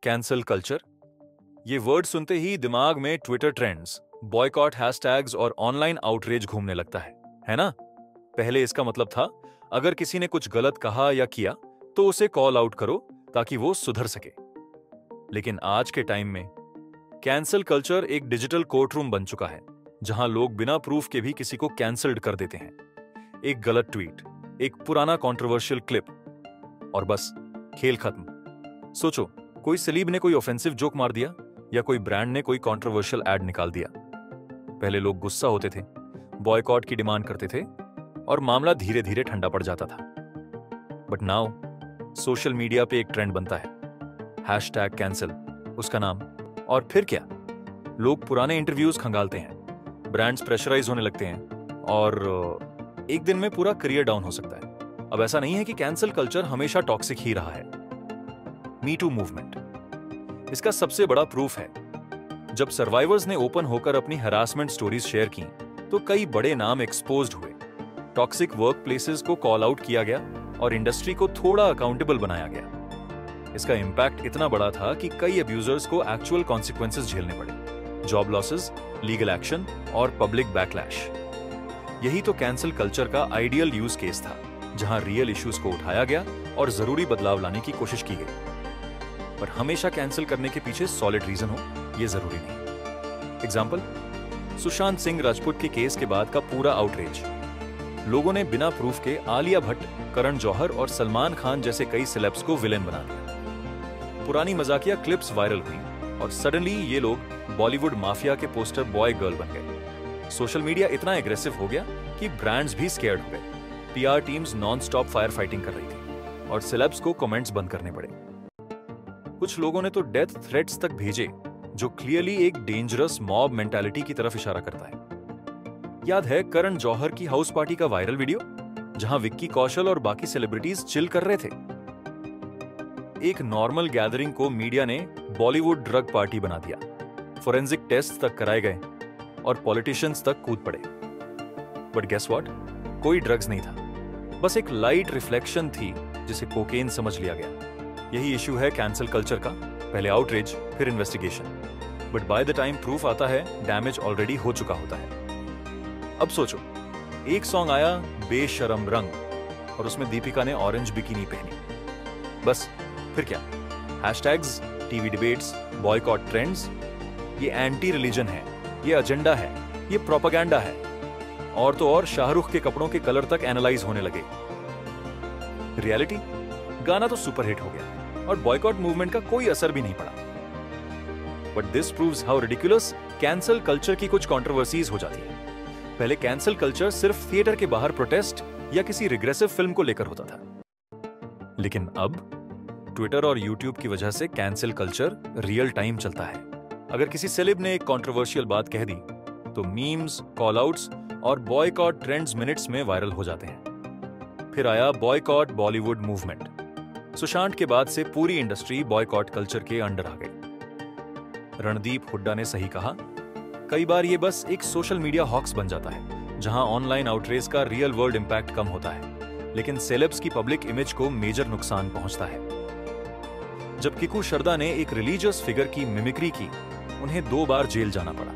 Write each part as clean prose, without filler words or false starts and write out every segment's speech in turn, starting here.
Cancel culture. ये word सुनते ही दिमाग में ट्विटर ट्रेंड्स, बॉयकॉट हैशटैग्स और ऑनलाइन आउटरीच घूमने लगता है ना? पहले इसका मतलब था अगर किसी ने कुछ गलत कहा या किया तो उसे कॉल आउट करो ताकि वो सुधर सके। लेकिन आज के टाइम में कैंसल कल्चर एक डिजिटल कोर्टरूम बन चुका है, जहां लोग बिना प्रूफ के भी किसी को कैंसल्ड कर देते हैं। एक गलत ट्वीट, एक पुराना कंट्रोवर्शियल क्लिप और बस खेल खत्म। सोचो, कोई सेलिब ने कोई ऑफेंसिव जोक मार दिया या कोई ब्रांड ने कोई कंट्रोवर्शियल एड निकाल दिया। पहले लोग गुस्सा होते थे, बॉयकॉट की डिमांड करते थे और मामला धीरे धीरे ठंडा पड़ जाता था। बट नाउ सोशल मीडिया पे एक ट्रेंड बनता है, हैशटैग कैंसल, उसका नाम, और फिर क्या, लोग पुराने इंटरव्यूज खंगालते हैं, ब्रांड्स प्रेशराइज होने लगते हैं और एक दिन में पूरा करियर डाउन हो सकता है। अब ऐसा नहीं है कि कैंसल कल्चर हमेशा टॉक्सिक ही रहा है। मी टू मूवमेंट इसका सबसे बड़ा प्रूफ है। जब सर्वाइवर्स ने ओपन होकर अपनी हरासमेंट स्टोरीज शेयर की तो कई बड़े नाम एक्सपोज्ड हुए, टॉक्सिक वर्क प्लेसेस को कॉल आउट किया गया और इंडस्ट्री को थोड़ा अकाउंटेबल बनाया गया। इसका इंपैक्ट इतना बड़ा था कि कई अब्यूजर्स को एक्चुअल कॉन्सिक्वेंसेस झेलने पड़े, जॉब लॉसेस, लीगल एक्शन और पब्लिक बैकलैश। यही तो कैंसल कल्चर का आइडियल यूज केस था, जहां रियल इश्यूज को उठाया गया और जरूरी बदलाव लाने की कोशिश की गई। पर हमेशा कैंसिल करने के पीछे सॉलिड रीजन हो, यह जरूरी नहीं। एग्जाम्पल, सुशांत सिंह राजपूत के केस के बाद का पूरा आउटरीच। लोगों ने बिना प्रूफ के आलिया भट्ट, करण जौहर और सलमान खान जैसे कई सेलेब्स को विलेन बना दिया। पुरानी मजाकिया क्लिप्स वायरल हुई और सडनली ये लोग बॉलीवुड माफिया के पोस्टर बॉय गर्ल बन गए। सोशल मीडिया इतना एग्रेसिव हो गया कि ब्रांड्स भी स्केयर्ड हो गए। PR teams non stop fire fighting कर रही थी और सेलेब्स को कमेंट्स बंद करने पड़े। कुछ लोगों ने तो डेथ थ्रेट्स तक भेजे, जो क्लियरली एक डेंजरस मॉब मेंटालिटी की तरफ इशारा करता है। याद है करण जौहर की हाउस पार्टी का वायरल वीडियो, जहां विक्की कौशल और बाकी सेलिब्रिटीज चिल कर रहे थे। एक नॉर्मल गैदरिंग को मीडिया ने बॉलीवुड ड्रग पार्टी बना दिया। फोरेंसिक टेस्ट तक कराए गए और पॉलिटिशियंस तक कूद पड़े। बट गेस व्हाट, कोई ड्रग्स नहीं था, बस एक लाइट रिफ्लेक्शन थी जिसे कोकेन समझ लिया गया। यही इश्यू है कैंसल कल्चर का, पहले आउटरीच फिर investigation, but by the time proof आता है डैमेज ऑलरेडी हो चुका होता है। अब सोचो, एक सॉन्ग आया बेशरम रंग और उसमें दीपिका ने ऑरेंज बिकिनी पहनी, बस फिर क्या, hashtags, TV debates, boycott trends. ये एंटी रिलीजन है, ये एजेंडा है, ये प्रोपेगेंडा है। और तो और शाहरुख के कपड़ों के कलर तक एनालाइज होने लगे। रियलिटी, गाना तो सुपरहिट हो गया और बॉयकॉट मूवमेंट का कोई असर भी नहीं पड़ा। But this proves how ridiculous cancel culture की कुछ कंट्रोवर्सीज हो जाती है। पहले कैंसल कल्चर सिर्फ थिएटर के बाहर प्रोटेस्ट या किसी रिग्रेसिव फिल्म को लेकर होता था, लेकिन अब ट्विटर और यूट्यूब की वजह से कैंसल कल्चर रियल टाइम चलता है। अगर किसी सेलिब ने एक कंट्रोवर्शियल बात कह दी तो मीम्स, कॉल आउट्स और बॉयकॉट ट्रेंड्स मिनट्स में वायरल हो जाते हैं। फिर आया बॉयकॉट बॉलीवुड मूवमेंट। सुशांत के बाद से पूरी इंडस्ट्री बॉयकॉट कल्चर के अंडर आ गई। रणदीप हुड्डा ने सही कहा, कई बार ये बस एक सोशल मीडिया हॉक्स बन जाता है, जहां ऑनलाइन आउटरीच का रियल वर्ल्ड इंपैक्ट कम होता है, लेकिन सेलेब्स की पब्लिक इमेज को मेजर नुकसान पहुंचता है। जब किकू शर्दा ने एक रिलीजियस फिगर की मिमिक्री की, उन्हें 2 बार जेल जाना पड़ा।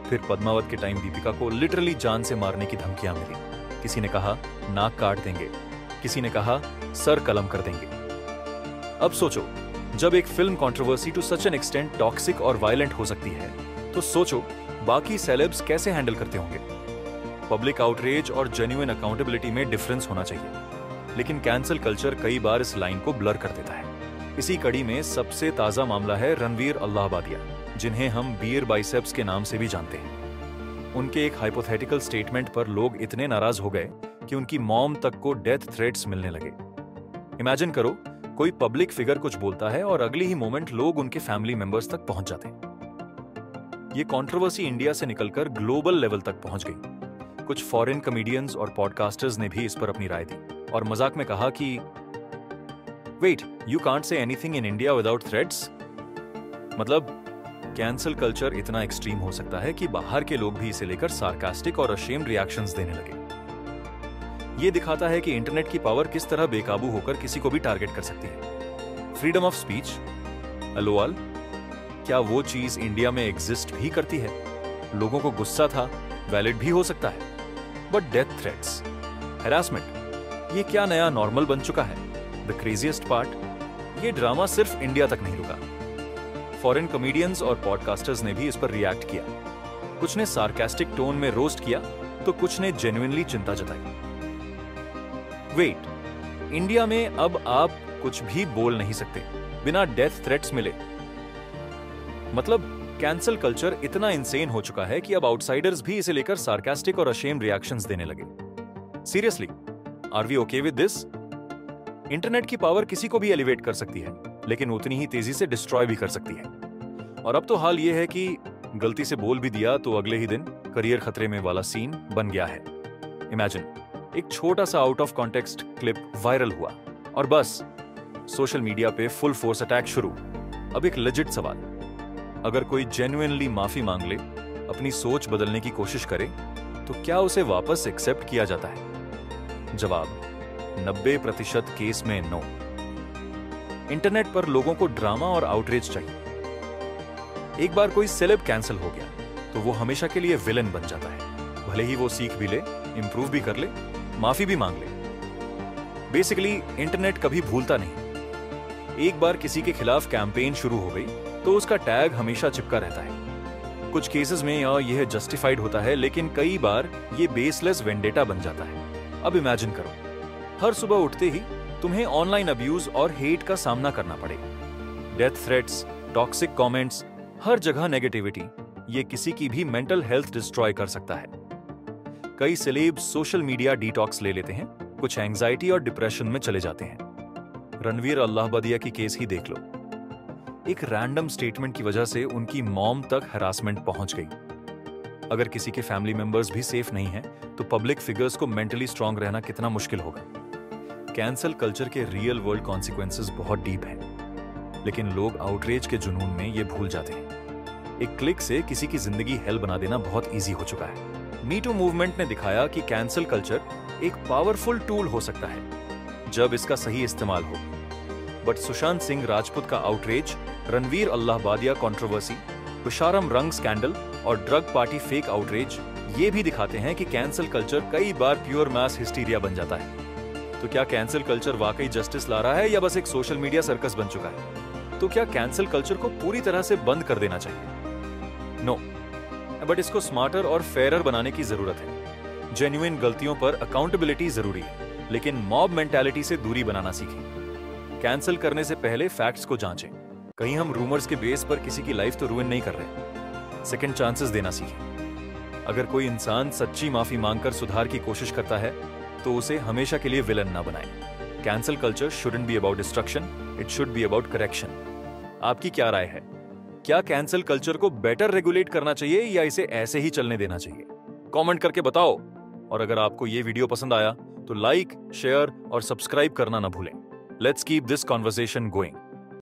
फिर पद्मावत के टाइम दीपिका को लिटरली जान से मारने की धमकियां मिली। किसी ने कहा नाक काट देंगे, किसी ने कहा सर कलम कर देंगे। अब सोचो, जब एक film controversy to such an extent toxic और वायलेंट हो सकती है, तो सोचो बाकी सेलेब्स कैसे हैंडल करते होंगे। पब्लिक आउटरीच और जेन्युइन अकाउंटेबिलिटी में डिफरेंस होना चाहिए, लेकिन कैंसल कल्चर कई बार इस लाइन को ब्लर कर देता है। इसी कड़ी में सबसे ताजा मामला है रणवीर अल्लाहबादिया, जिन्हें हम बीयर बाइसेप्स के नाम से भी जानते हैं। उनके एक हाइपोथेटिकल स्टेटमेंट पर लोग इतने नाराज हो गए कि उनकी मॉम तक को डेथ थ्रेट्स मिलने लगे। इमेजिन करो, कोई पब्लिक फिगर कुछ बोलता है और अगली ही मोमेंट लोग उनके फैमिली मेंबर्स तक पहुंच जाते हैं। ये कंट्रोवर्सी इंडिया से निकलकर ग्लोबल लेवल तक पहुंच गई। कुछ फॉरेन कॉमेडियंस और पॉडकास्टर्स ने भी इस पर अपनी राय दी और मजाक में कहा कि wait, you can't say anything in India without threats. मतलब कैंसल कल्चर इतना एक्सट्रीम हो सकता है कि बाहर के लोग भी इसे लेकर सार्कास्टिक और अशेम्ड रिएक्शंस देने लगे। ये दिखाता है कि इंटरनेट की पावर किस तरह बेकाबू होकर किसी को भी टारगेट कर सकती है। फ्रीडम ऑफ स्पीच, LOL, क्या वो चीज इंडिया में एग्जिस्ट भी करती है? लोगों को गुस्सा था, वैलिड भी हो सकता है, बट डेथ थ्रेट्स, हैरासमेंट, ये क्या नया नॉर्मल बन चुका है? द क्रेजिएस्ट पार्ट, ये ड्रामा सिर्फ इंडिया तक नहीं रुका। फॉरेन कॉमेडियंस और पॉडकास्टर्स ने भी इस पर रिएक्ट किया। कुछ ने सार्कास्टिक टोन में रोस्ट किया, तो कुछ ने जेन्युइनली चिंता जताई। वेट, इंडिया में अब आप कुछ भी बोल नहीं सकते बिना डेथ थ्रेट्स मिले? मतलब कैंसल कल्चर इतना इंसेन हो चुका है कि अब आउटसाइडर्स भी इसे लेकर सार्कास्टिक और अशेम्ड रिएक्शंस देने लगे। Seriously, are we okay with this? Internet की पावर किसी को भी एलिवेट कर सकती है, लेकिन उतनी ही तेजी से डिस्ट्रॉय भी कर सकती है। और अब तो हाल यह है कि गलती से बोल भी दिया तो अगले ही दिन करियर खतरे में वाला सीन बन गया है। इमेजिन, एक छोटा सा out of context clip viral हुआ और बस सोशल मीडिया पे फुल फोर्स अटैक शुरू। अब एक लेजिट सवाल, अगर कोई जेन्युइनली माफी मांग ले, अपनी सोच बदलने की कोशिश करे, तो क्या उसे वापस एक्सेप्ट किया जाता है? जवाब 90% केस में नो। इंटरनेट पर लोगों को ड्रामा और आउटरीच चाहिए। एक बार कोई सेलेब कैंसिल हो गया तो वो हमेशा के लिए विलेन बन जाता है, भले ही वो सीख भी ले, इंप्रूव भी कर ले, माफी भी मांग ले। बेसिकली इंटरनेट कभी भूलता नहीं। एक बार किसी के खिलाफ कैंपेन शुरू हो गई तो उसका टैग हमेशा चिपका रहता है। कुछ केसेस में यह जस्टिफाइड होता है, लेकिन कई बार ये बेसलेस वेंडेटा बन जाता है। अब इमेजिन करो, हर सुबह उठते ही तुम्हें ऑनलाइन अब्यूज और हेट का सामना करना पड़े। डेथ थ्रेट्स, टॉक्सिक कमेंट्स, हर जगह नेगेटिविटी, ये किसी की भी मेंटल हेल्थ डिस्ट्रॉय कर सकता है। कई सेलेब्स सोशल मीडिया डिटॉक्स ले लेते हैं, कुछ एंजाइटी और डिप्रेशन में चले जाते हैं। रणवीर अल्लाहबादिया की केस ही देख लो। एक रैंडम स्टेटमेंट की वजह से उनकी मॉम तक हैरासमेंट पहुंच गई। अगर किसी के फैमिली मेंबर्स भी सेफ नहीं हैं, तो पब्लिक फिगर्स को मेंटली स्ट्रांग रहना कितना मुश्किल होगा। कैंसल कल्चर के रियल वर्ल्ड कॉन्सिक्वेंसेस बहुत डीप हैं, लेकिन लोग आउटरीच के जुनून में ये भूल जाते हैं। एक क्लिक से किसी की जिंदगी हेल बना देना बहुत इजी हो चुका है। मी टू मूवमेंट ने दिखाया कि कैंसल कल्चर एक पावरफुल टूल हो सकता है जब इसका सही इस्तेमाल हो। बट सुशांत सिंह राजपूत का आउटरीच, रणवीर अल्लाहबादिया कंट्रोवर्सी, बिशारम रंग स्कैंडल और ड्रग पार्टी फेक आउटरीच ये भी दिखाते हैं कि कैंसल कल्चर कई बार प्योर मास हिस्टीरिया बन जाता है। तो क्या कैंसल कल्चर वाकई जस्टिस ला रहा है या बस एक सोशल मीडिया सर्कस बन चुका है? तो क्या कैंसल कल्चर को पूरी तरह से बंद कर देना चाहिए? नो, बट इसको स्मार्टर और फेयरर बनाने की जरूरत है। जेन्युइन गलतियों पर अकाउंटेबिलिटी जरूरी है, लेकिन मॉब मेंटालिटी से दूरी बनाना सीखें। कैंसिल करने से पहले फैक्ट्स को जांचें। कहीं हम रूमर्स के बेस पर किसी की लाइफ तो रुइन नहीं कर रहे। सेकंड चांसेस देना सीखें। अगर कोई इंसान सच्ची माफी मांगकर सुधार की कोशिश करता है, तो उसे हमेशा के लिए विलन ना बनाएं। Cancel culture shouldn't be about destruction, it should be about correction. आपकी क्या राय है? क्या कैंसिल कल्चर को बेटर रेगुलेट करना चाहिए या इसे ऐसे ही चलने देना चाहिए? कमेंट करके बताओ। और अगर आपको ये वीडियो पसंद आया तो लाइक, शेयर और सब्सक्राइब करना ना भूलें। Let's keep this conversation going.